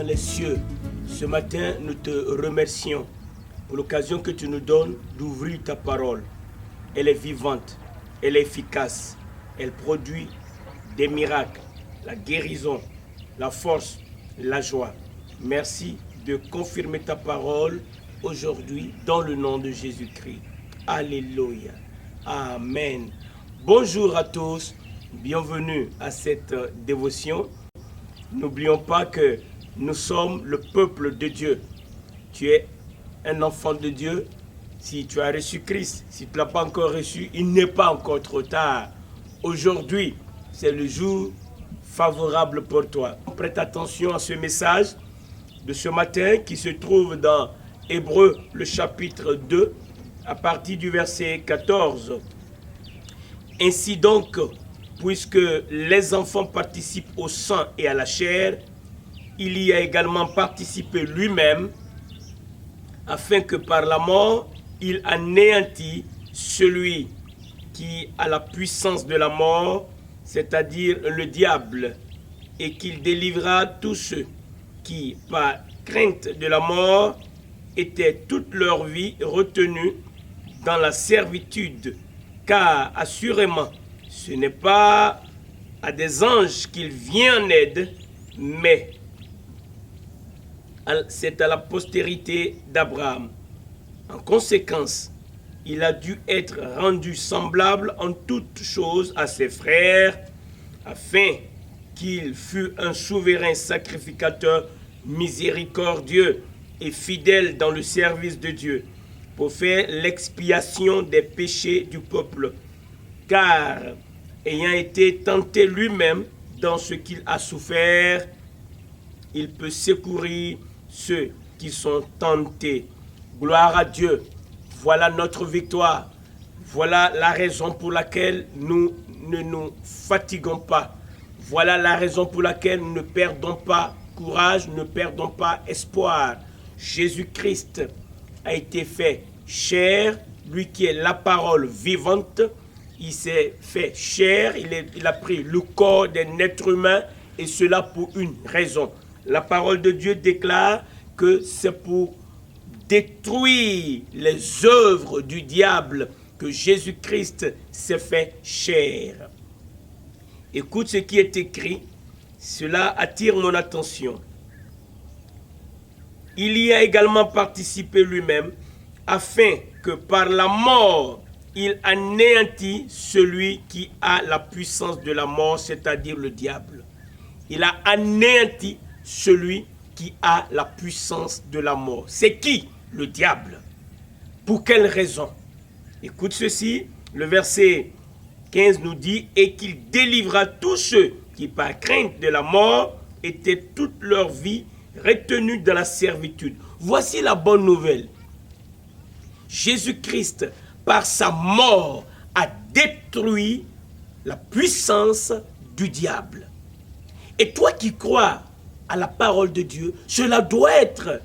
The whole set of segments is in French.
les cieux. Ce matin, nous te remercions pour l'occasion que tu nous donnes d'ouvrir ta parole. Elle est vivante, elle est efficace, elle produit des miracles, la guérison, la force, la joie. Merci de confirmer ta parole aujourd'hui dans le nom de Jésus-Christ. Alléluia. Amen. Bonjour à tous, bienvenue à cette dévotion. N'oublions pas que nous sommes le peuple de Dieu. Tu es un enfant de Dieu. Si tu as reçu Christ, si tu ne l'as pas encore reçu, il n'est pas encore trop tard. Aujourd'hui, c'est le jour favorable pour toi. Prête attention à ce message de ce matin qui se trouve dans Hébreux, le chapitre 2, à partir du verset 14. Ainsi donc, puisque les enfants participent au sang et à la chair, il y a également participé lui-même, afin que par la mort, il anéantit celui qui a la puissance de la mort, c'est-à-dire le diable, et qu'il délivra tous ceux qui, par crainte de la mort, étaient toute leur vie retenus dans la servitude, car assurément, ce n'est pas à des anges qu'il vient en aide, mais c'est à la postérité d'Abraham. En conséquence, il a dû être rendu semblable en toutes choses à ses frères, afin qu'il fût un souverain sacrificateur miséricordieux et fidèle dans le service de Dieu, pour faire l'expiation des péchés du peuple. Car, ayant été tenté lui-même dans ce qu'il a souffert, il peut secourir ceux qui sont tentés. Gloire à Dieu. Voilà notre victoire. Voilà la raison pour laquelle nous ne nous fatiguons pas. Voilà la raison pour laquelle nous ne perdons pas courage, ne perdons pas espoir. Jésus-Christ a été fait chair, lui qui est la parole vivante. Il s'est fait chair, il a pris le corps d'un être humain, et cela pour une raison. La parole de Dieu déclare que c'est pour détruire les œuvres du diable que Jésus-Christ s'est fait chair. Écoute ce qui est écrit, cela attire mon attention. Il y a également participé lui-même, afin que par la mort, il anéantit celui qui a la puissance de la mort, c'est-à-dire le diable. Il a anéanti celui qui a la puissance de la mort. C'est qui? Le diable. Pour quelle raison? Écoute ceci, le verset 15 nous dit « Et qu'il délivra tous ceux qui par crainte de la mort étaient toute leur vie retenus dans la servitude. » Voici la bonne nouvelle. Jésus-Christ, par sa mort, a détruit la puissance du diable. Et toi qui crois à la parole de Dieu, cela doit être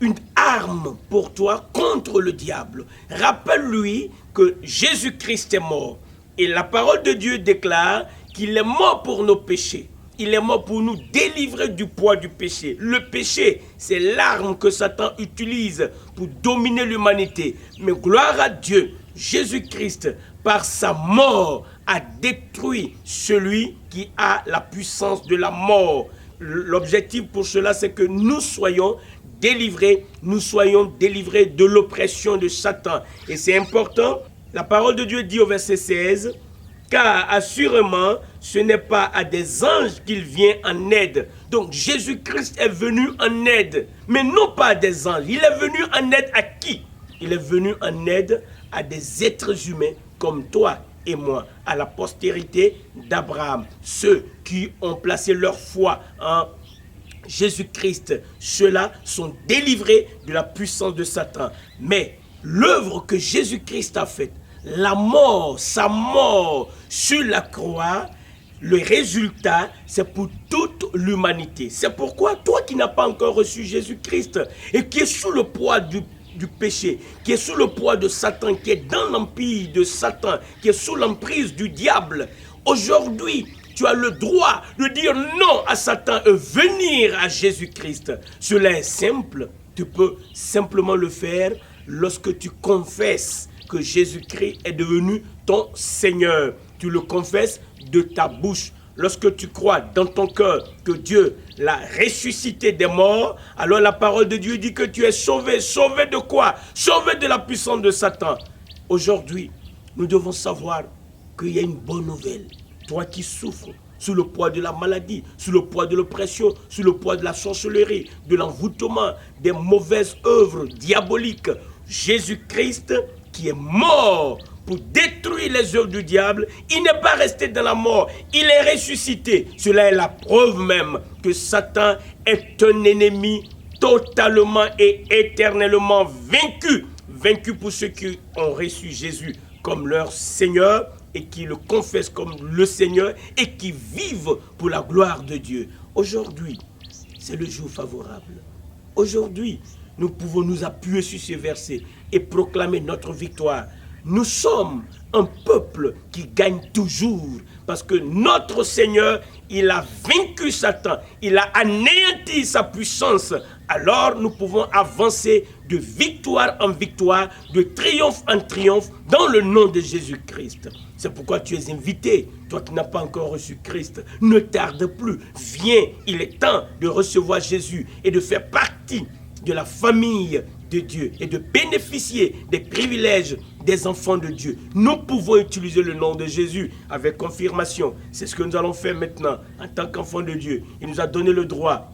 une arme pour toi contre le diable. Rappelle-lui que Jésus-Christ est mort. Et la parole de Dieu déclare qu'il est mort pour nos péchés. Il est mort pour nous délivrer du poids du péché. Le péché, c'est l'arme que Satan utilise pour dominer l'humanité. Mais gloire à Dieu, Jésus-Christ, par sa mort, a détruit celui qui a la puissance de la mort. L'objectif pour cela, c'est que nous soyons délivrés de l'oppression de Satan. Et c'est important, la parole de Dieu dit au verset 16, « Car assurément, ce n'est pas à des anges qu'il vient en aide. » Donc Jésus-Christ est venu en aide, mais non pas à des anges. Il est venu en aide à qui? Il est venu en aide à des êtres humains comme toi et moi, à la postérité d'Abraham. Ceux qui ont placé leur foi en Jésus-Christ, ceux-là sont délivrés de la puissance de Satan. Mais l'œuvre que Jésus-Christ a faite, la mort, sa mort sur la croix, le résultat, c'est pour toute l'humanité. C'est pourquoi toi qui n'as pas encore reçu Jésus-Christ et qui est sous le poids du péché, qui est sous le poids de Satan, qui est dans l'empire de Satan, qui est sous l'emprise du diable, aujourd'hui, tu as le droit de dire non à Satan et venir à Jésus-Christ. Cela est simple. Tu peux simplement le faire lorsque tu confesses que Jésus-Christ est devenu ton Seigneur. Tu le confesses de ta bouche. Lorsque tu crois dans ton cœur que Dieu l'a ressuscité des morts, alors la parole de Dieu dit que tu es sauvé. Sauvé de quoi? Sauvé de la puissance de Satan. Aujourd'hui, nous devons savoir qu'il y a une bonne nouvelle. Toi qui souffres sous le poids de la maladie, sous le poids de l'oppression, sous le poids de la sorcellerie, de l'envoûtement, des mauvaises œuvres diaboliques, Jésus-Christ qui est mort pour détruire les œuvres du diable, il n'est pas resté dans la mort, il est ressuscité. Cela est la preuve même que Satan est un ennemi totalement et éternellement vaincu. Vaincu pour ceux qui ont reçu Jésus comme leur Seigneur et qui le confessent comme le Seigneur et qui vivent pour la gloire de Dieu. Aujourd'hui, c'est le jour favorable. Aujourd'hui, nous pouvons nous appuyer sur ce verset et proclamer notre victoire. Nous sommes un peuple qui gagne toujours parce que notre Seigneur, il a vaincu Satan, il a anéanti sa puissance. Alors nous pouvons avancer de victoire en victoire, de triomphe en triomphe dans le nom de Jésus-Christ. C'est pourquoi tu es invité, toi qui n'as pas encore reçu Christ. Ne tarde plus, viens, il est temps de recevoir Jésus et de faire partie de la famille de Dieu et de bénéficier des privilèges des enfants de Dieu. Nous pouvons utiliser le nom de Jésus avec confirmation. C'est ce que nous allons faire maintenant en tant qu'enfants de Dieu. Il nous a donné le droit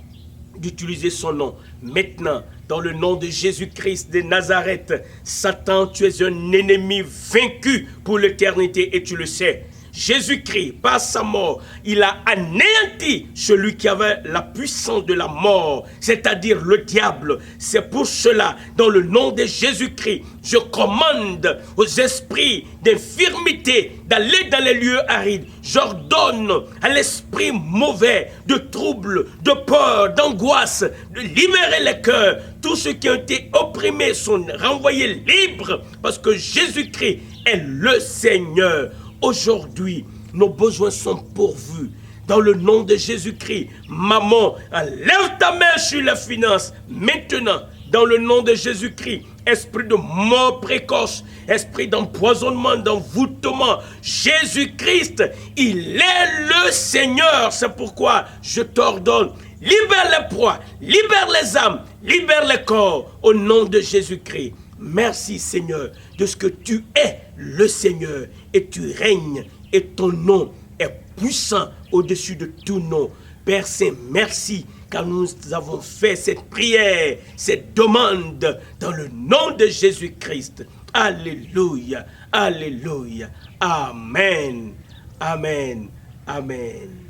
d'utiliser son nom. Maintenant, dans le nom de Jésus-Christ de Nazareth, Satan, tu es un ennemi vaincu pour l'éternité et tu le sais. Jésus-Christ, par sa mort, il a anéanti celui qui avait la puissance de la mort, c'est-à-dire le diable. C'est pour cela, dans le nom de Jésus-Christ, je commande aux esprits d'infirmité d'aller dans les lieux arides. J'ordonne à l'esprit mauvais de troubles, de peur, d'angoisse, de libérer les cœurs. Tous ceux qui ont été opprimés sont renvoyés libres parce que Jésus-Christ est le Seigneur. Aujourd'hui, nos besoins sont pourvus. Dans le nom de Jésus-Christ, maman, lève ta main sur les finances. Maintenant, dans le nom de Jésus-Christ, esprit de mort précoce, esprit d'empoisonnement, d'envoûtement, Jésus-Christ, il est le Seigneur. C'est pourquoi je t'ordonne, libère les proies, libère les âmes, libère les corps, au nom de Jésus-Christ. Merci Seigneur de ce que tu es le Seigneur et tu règnes et ton nom est puissant au-dessus de tout nom. Père Saint, merci car nous avons fait cette prière, cette demande dans le nom de Jésus-Christ. Alléluia, alléluia, amen, amen, amen.